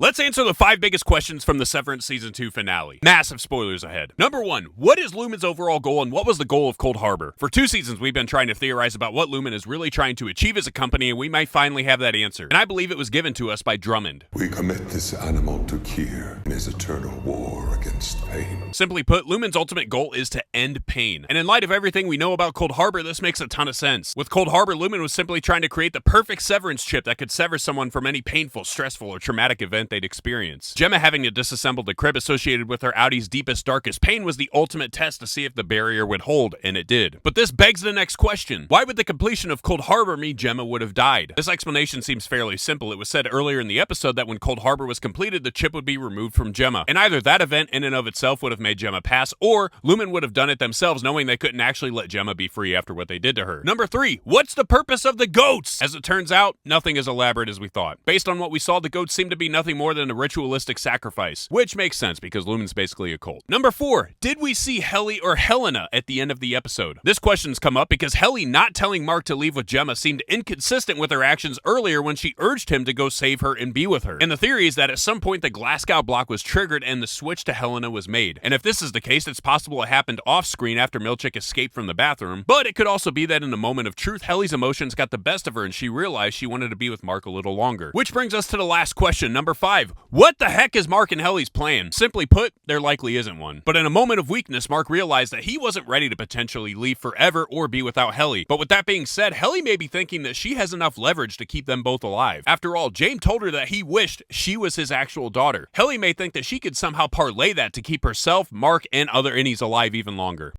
Let's answer the 5 biggest questions from the Severance Season 2 finale. Massive spoilers ahead. Number 1, what is Lumon's overall goal and what was the goal of Cold Harbor? For 2 seasons, we've been trying to theorize about what Lumon is really trying to achieve as a company, and we might finally have that answer. And I believe it was given to us by Drummond. We commit this animal to Kier in his eternal war against pain. Simply put, Lumon's ultimate goal is to end pain. And in light of everything we know about Cold Harbor, this makes a ton of sense. With Cold Harbor, Lumon was simply trying to create the perfect severance chip that could sever someone from any painful, stressful, or traumatic event they'd experience. Gemma having to disassemble the crib associated with her Audi's deepest, darkest pain was the ultimate test to see if the barrier would hold, and it did. But this begs the next question. Why would the completion of Cold Harbor mean Gemma would have died? This explanation seems fairly simple. It was said earlier in the episode that when Cold Harbor was completed, the chip would be removed from Gemma. And either that event in and of itself would have made Gemma pass, or Lumon would have done it themselves knowing they couldn't actually let Gemma be free after what they did to her. Number 3, what's the purpose of the goats? As it turns out, nothing as elaborate as we thought. Based on what we saw, the goats seemed to be nothing more than a ritualistic sacrifice, which makes sense because Lumon's basically a cult. Number 4, did we see Helly or Helena at the end of the episode? This question's come up because Helly not telling Mark to leave with Gemma seemed inconsistent with her actions earlier when she urged him to go save her and be with her. And the theory is that at some point the Glasgow block was triggered and the switch to Helena was made. And if this is the case, it's possible it happened off screen after Milchick escaped from the bathroom, but it could also be that in a moment of truth, Helly's emotions got the best of her and she realized she wanted to be with Mark a little longer. Which brings us to the last question, number 5. What the heck is Mark and Helly's plan? Simply put, there likely isn't one. But in a moment of weakness, Mark realized that he wasn't ready to potentially leave forever or be without Helly. But with that being said, Helly may be thinking that she has enough leverage to keep them both alive. After all, James told her that he wished she was his actual daughter. Helly may think that she could somehow parlay that to keep herself, Mark, and other innies alive even longer.